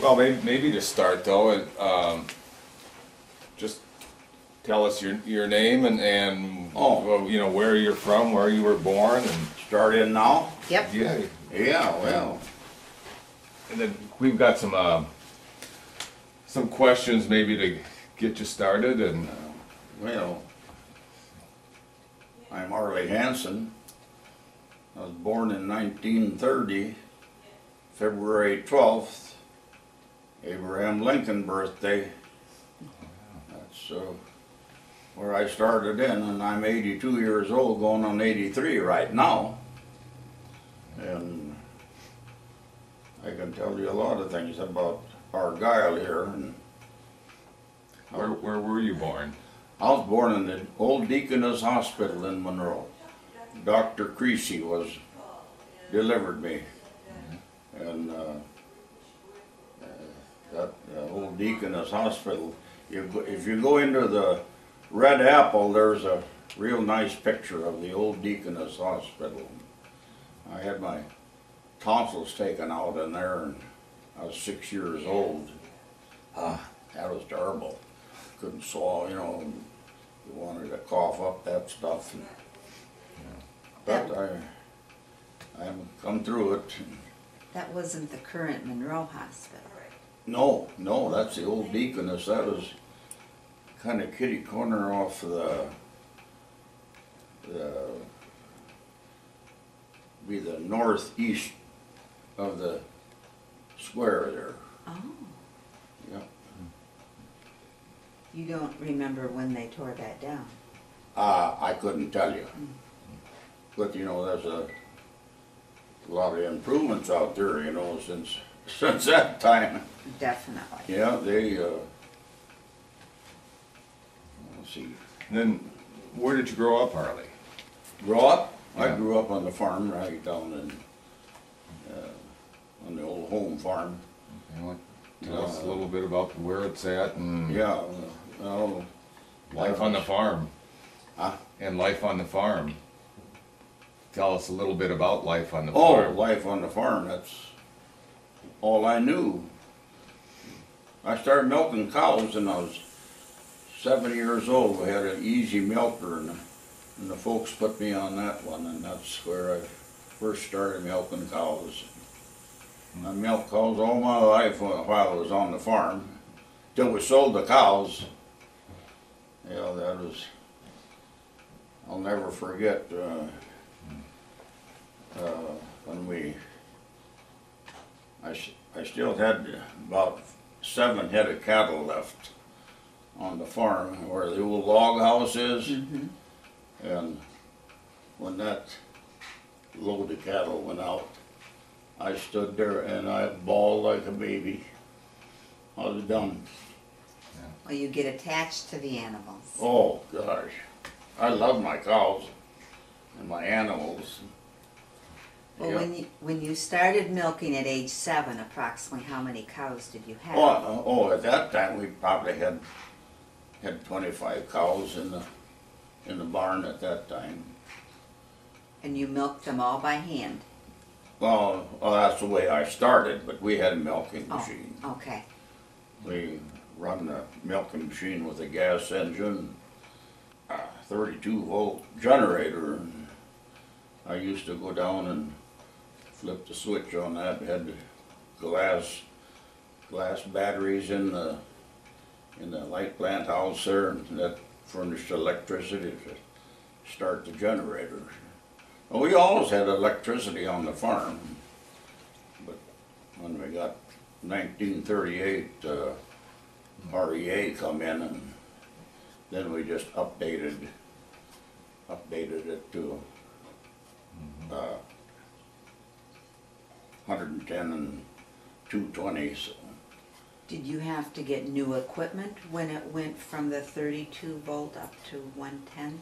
Well, maybe to start though, just tell us your name and well, you know, where you're from, where you were born, and Start in now? Yep. yeah, Yeah, well, and then we've got some questions maybe to get you started, and well, I'm Arleigh Hanson. I was born in 1930, February 12th, Abraham Lincoln birthday. That's where I started in, and I'm 82 years old, going on 83 right now. And I can tell you a lot of things about Argyle here. And where were you born? I was born in the old Deaconess Hospital in Monroe. Dr. Creasy delivered me. And that old Deaconess Hospital, if you go into the Red Apple, there's a real nice picture of the old Deaconess Hospital. I had my tonsils taken out in there, and I was 6 years old. That was terrible. Couldn't swallow, you know. You wanted to cough up that stuff. But I come through it. That wasn't the current Monroe Hospital. No, that's the old Deaconess. That was kind of kitty corner off be the northeast of the square there. Oh. Yeah. You don't remember when they tore that down? I couldn't tell you. But you know, there's a lot of improvements out there, you know, since that time. Definitely. Yeah, they let's see. And then where did you grow up, Arleigh? Grow up? Yeah. I grew up on the farm right down in on the old home farm. You know, tell us a little bit about where it's at and Yeah, well, life on the farm. Huh? And life on the farm. Tell us a little bit about life on the oh, farm. life on the farm, that's all I knew. I started milking cows when I was 7 years old. We had an easy milker, and the folks put me on that one, and that's where I first started milking cows. I milked cows all my life while I was on the farm, till we sold the cows. Yeah, that was, I'll never forget when I still had about 7 head of cattle left on the farm where the old log house is. And when that load of cattle went out, I stood there and I bawled like a baby. I was done. Well, you get attached to the animals. Oh gosh, I love my cows and my animals. Well, Yeah. when you started milking at age 7, approximately how many cows did you have? At that time we probably had 25 cows in the barn at that time. And you milked them all by hand? Well, that's the way I started, but we had a milking machine. Oh, okay. We run the milking machine with a gas engine, a 32-volt generator. And I used to go down and flip the switch on that. It had glass batteries in the light plant house there, and that furnished electricity to start the generator. Well, we always had electricity on the farm, but when we got 1938, REA come in, and then we just updated it to 110 and 220. So. Did you have to get new equipment when it went from the 32 volt up to 110?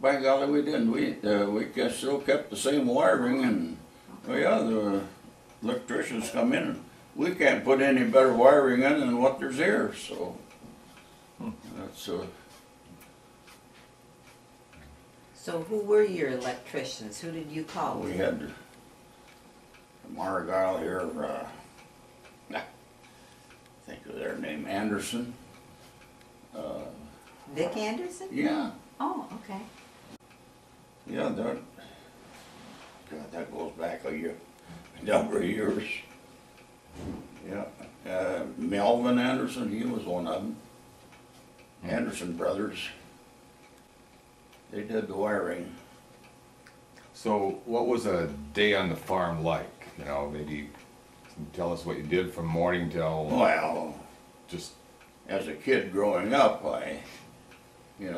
By golly, we didn't. We still kept the same wiring, and well, yeah, the electricians come in. And we can't put any better wiring in than what there's here. So that's So who were your electricians? Who did you call? we had from Argyle here. Anderson. Vic Anderson? Yeah, Oh, okay. yeah, God, that goes back a number of years. Yeah, Melvin Anderson, he was one of them. Anderson brothers. They did the wiring. So what was a day on the farm like? You know, maybe tell us what you did from morning till Well, just. as a kid growing up, you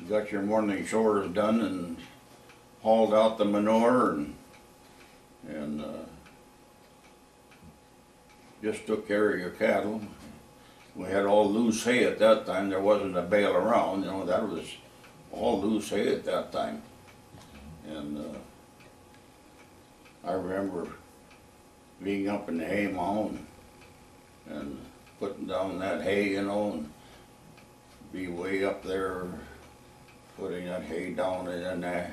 got your morning chores done and hauled out the manure and just took care of your cattle. We had all loose hay at that time. There wasn't a bale around, that was all loose hay at that time. And I remember being up in the hay mound and putting down that hay, and be way up there putting that hay down, and then I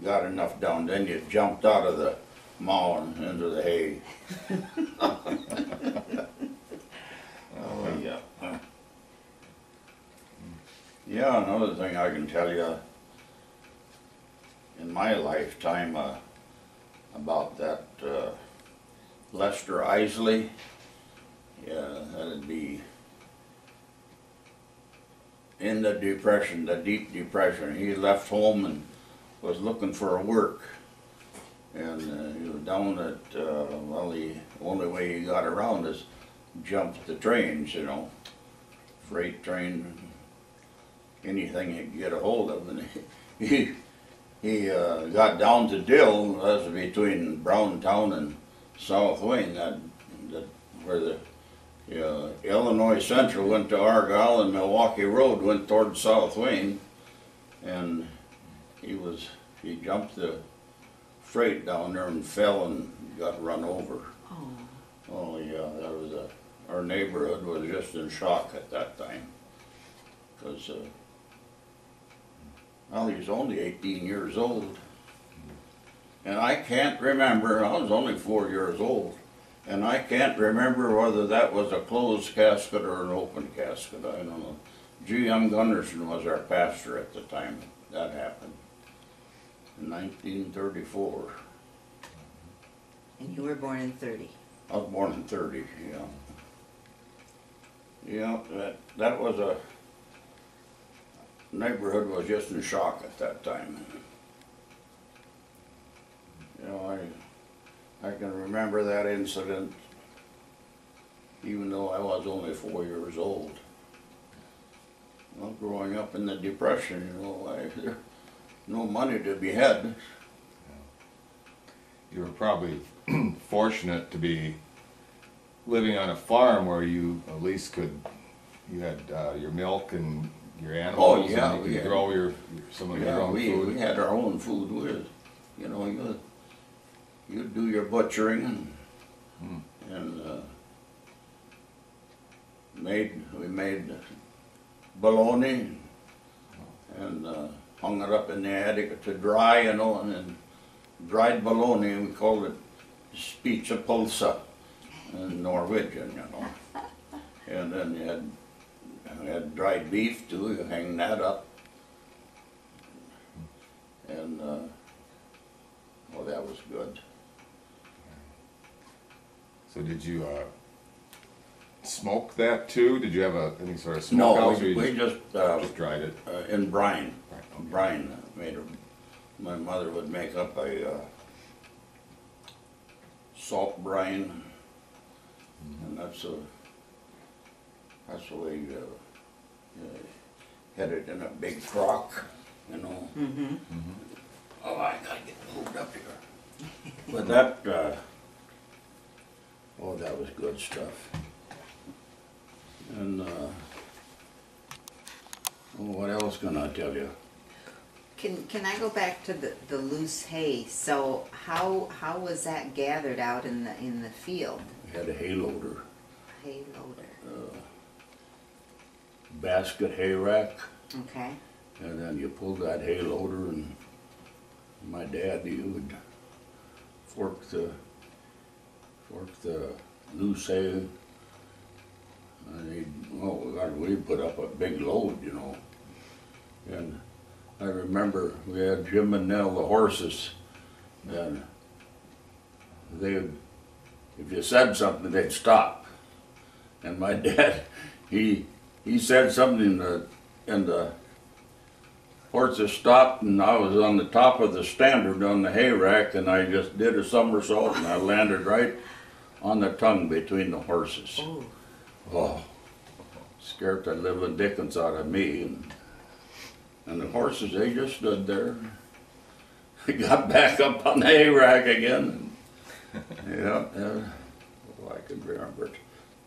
got enough down. Then you jumped out of the mound into the hay. Oh, yeah. Yeah, another thing I can tell you, in my lifetime, about that Lester Isley, yeah, that'd be in the Depression, the Deep Depression. He left home and was looking for a work. And he was down at, the only way he got around is jump the trains, freight train, anything he could get a hold of. And he got down to Dill, that's between Browntown and South Wayne, where the Illinois Central went to Argyle and Milwaukee Road went toward South Wayne. And he jumped the freight down there and fell and got run over. Oh. Oh yeah, that was our neighborhood was just in shock at that time, because he was only 18 years old, and I can't remember. I was only 4 years old, and I can't remember whether that was a closed casket or an open casket. I don't know. G.M. Gunderson was our pastor at the time that happened. In 1934. And you were born in 30. I was born in 30, yeah. Yeah, that was a neighborhood was just in shock at that time. I can remember that incident, even though I was only 4 years old. Well, growing up in the Depression, there no money to be had. You were probably fortunate to be living on a farm where you at least you had your milk and your animals. Oh yeah, and you could grow some of your own food. We had our own food with, you'd do your butchering and we made bologna and hung it up in the attic to dry, and then dried bologna, we called it spicapulsa in Norwegian, And then you had dried beef too, you hang that up. And, that was good. So did you smoke that too? Did you have any sort of No, smokehouse? we just dried it? in brine. Right. Brine my mother would make up a salt brine, and that's the way you had it in a big crock, Mm-hmm. Oh, I gotta get moved up here. But that, that was good stuff. And, what else can I tell you? Can I go back to the loose hay? So how was that gathered out in the field? We had a hay loader. Hay loader. Basket hay rack, Okay. and then you pulled that hay loader, and my dad, he would fork the loose hay. We put up a big load, you know. And I remember we had Jim and Nell, the horses, and if you said something, they'd stop. And my dad, he said something, and the horses stopped, and I was on the top of the standard on the hay rack, and I just did a somersault, and I landed right on the tongue between the horses. Oh. Oh, scared the living dickens out of me. And the horses, they just stood there. I got back up on the hay rack again. Yeah, I can remember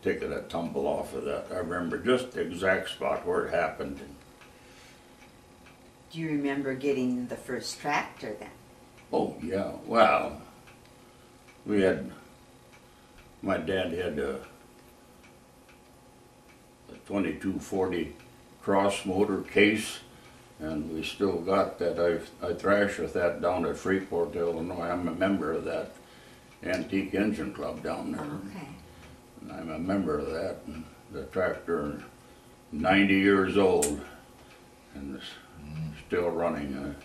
taking a tumble off of that. I remember just the exact spot where it happened. Do you remember getting the first tractor then? Oh, yeah, well, my dad had a 2240 cross motor case, and we still got that. I thrashed with that down at Freeport, Illinois. I'm a member of that antique engine club down there. Okay. And I'm a member of that. And the tractor, 90 years old, and it's still running.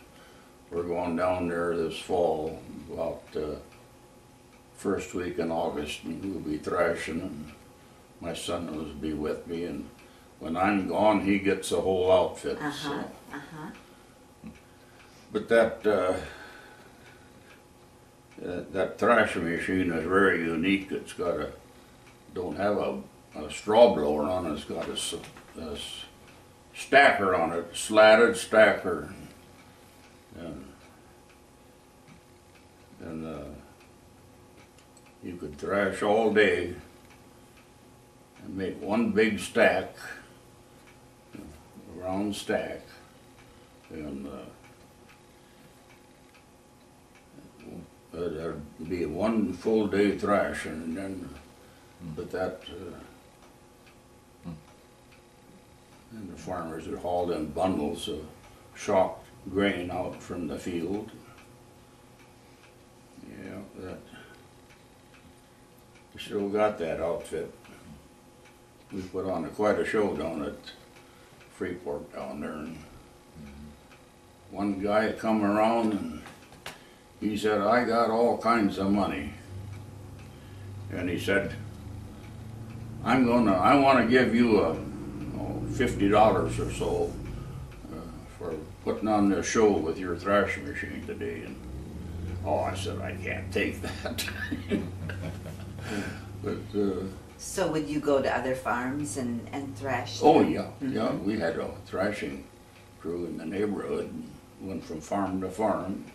We're going down there this fall, about first week in August, and we'll be thrashing. And my son will be with me, and when I'm gone, he gets the whole outfit. So. But that thrashing machine is very unique. It's got don't have a straw blower on it. It's got a stacker on it, slatted stacker, and you could thrash all day and make one big stack, a round stack, and there'd be one full day thrashing, and then but that and the farmers would haul in bundles of shocked grain out from the field. Yeah, we still got that outfit. We put on quite a show down at Freeport down there, and one guy come around and he said, "I got all kinds of money," and he said, I want to give you $50 or so for putting on this show with your thrashing machine today." And I said, "I can't take that." But So would you go to other farms and thrash? oh yeah, yeah, we had a thrashing crew in the neighborhood, went from farm to farm.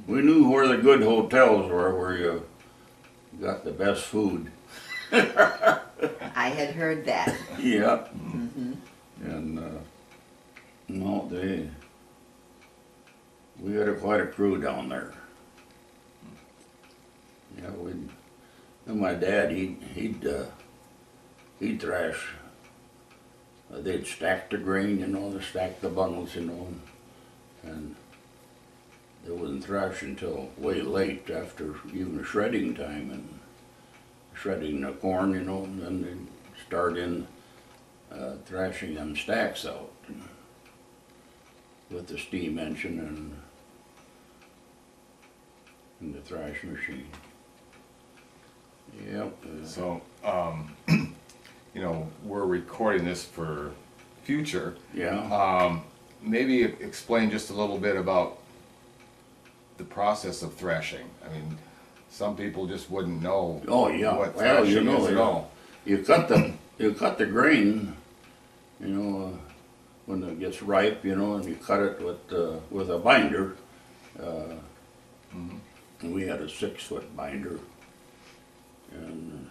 We knew where the good hotels were, where you got the best food. I had heard that. Yeah. And no, we had quite a crew down there. Yeah, and my dad, he'd thrash. They'd stack the grain, they stack the bundles, and they wouldn't thrash until way late after even shredding time and shredding the corn, and then they'd start in thrashing them stacks out with the steam engine and the thrash machine. Yep. So, we're recording this for future. Yeah. Maybe explain just a little bit about the process of thrashing. I mean, some people just wouldn't know. Oh yeah. What Well, thrashing is at all. You cut the grain, when it gets ripe, and you cut it with a binder. And we had a 6-foot binder, and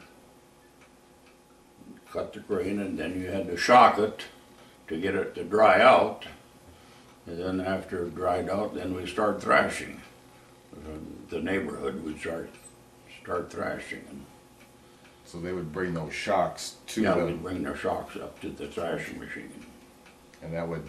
cut the grain, and then you had to shock it to get it to dry out. And then after it dried out, then we start thrashing. The neighborhood would start thrashing. So they would bring those shocks to Yeah, the, we'd bring their shocks up to the thrashing machine. and that would